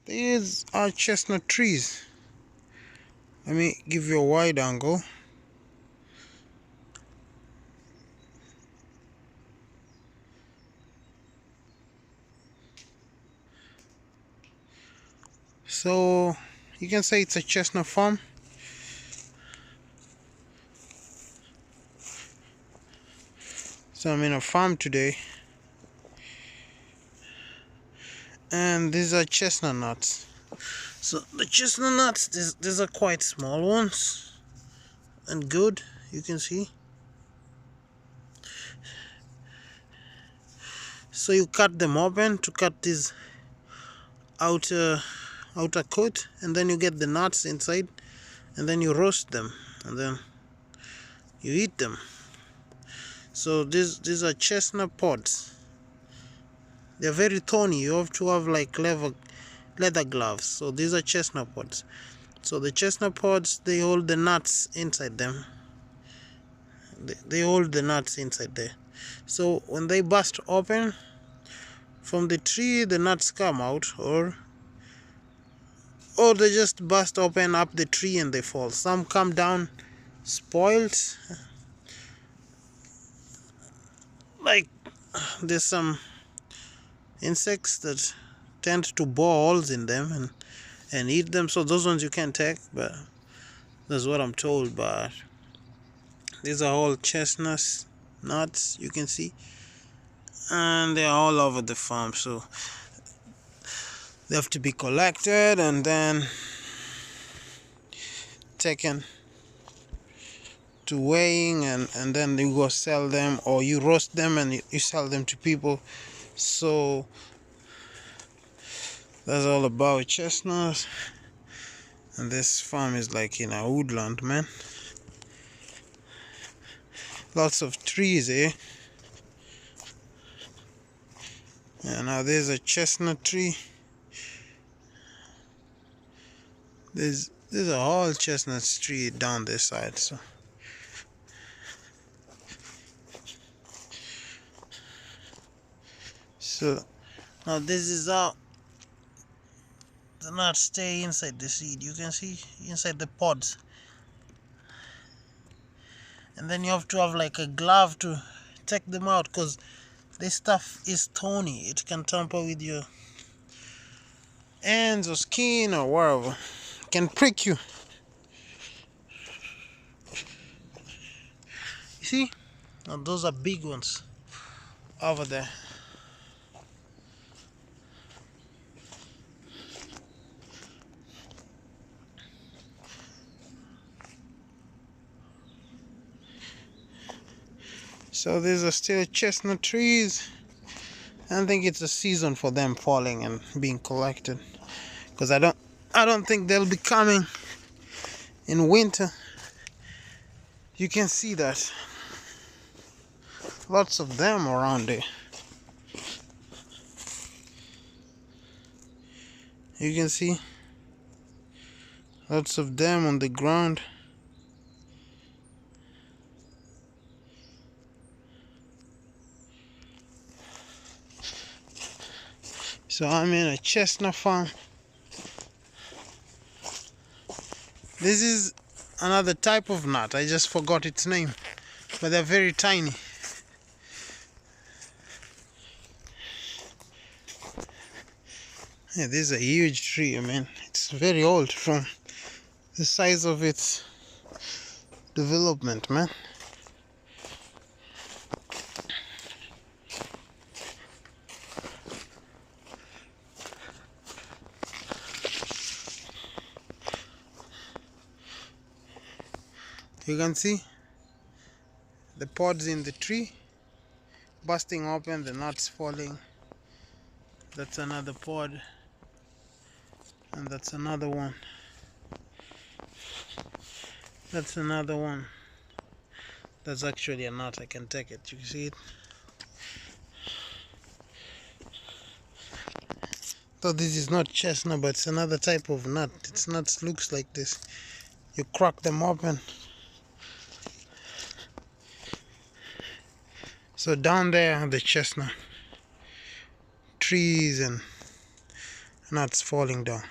These are chestnut trees. Let me give you a wide angle. So you can say it's a chestnut farm. So I'm in a farm today, and these are chestnut nuts. So the chestnut nuts, these are quite small ones and good, you can see. So you cut them open to cut this outer coat, and then you get the nuts inside, and then you roast them, and then you eat them. So these are chestnut pods. They're very thorny. You have to have like leather gloves. So these are chestnut pods. So the chestnut pods, they hold the nuts inside them. They hold the nuts inside there. So when they burst open from the tree, the nuts come out, or they just burst open up the tree and they fall. Some come down spoiled, like there's some insects that tend to bore holes in them and eat them. So those ones you can't take, but that's what I'm told. But these are all chestnuts nuts, you can see, and they're all over the farm. So they have to be collected and then taken to weighing, and then you go sell them, or you roast them and you sell them to people. So that's all about chestnuts. And this farm is like in a woodland, man. Lots of trees, eh? And now there's a chestnut tree. There's a whole chestnut tree down this side. So now this is how the nuts stay inside the seed. You can see inside the pods. And then you have to have like a glove to take them out, because this stuff is thorny. It can tamper with your hands or skin or wherever. It can prick you. You see? Now those are big ones over there. So these are still chestnut trees. I think it's a season for them falling and being collected, because I don't think they'll be coming in winter. You can see that lots of them around there. You can see lots of them on the ground. So I'm in a chestnut farm. This is another type of nut. I just forgot its name, but they're very tiny. Yeah, this is a huge tree. I mean, it's very old from the size of its development, man. You can see the pods in the tree busting open, the nuts falling. That's another pod, and that's another one. That's another one. That's actually a nut. I can take it. You can see it. So this is not chestnut, but it's another type of nut. Its nuts looks like this. You crack them open. So down there are the chestnut trees and nuts falling down.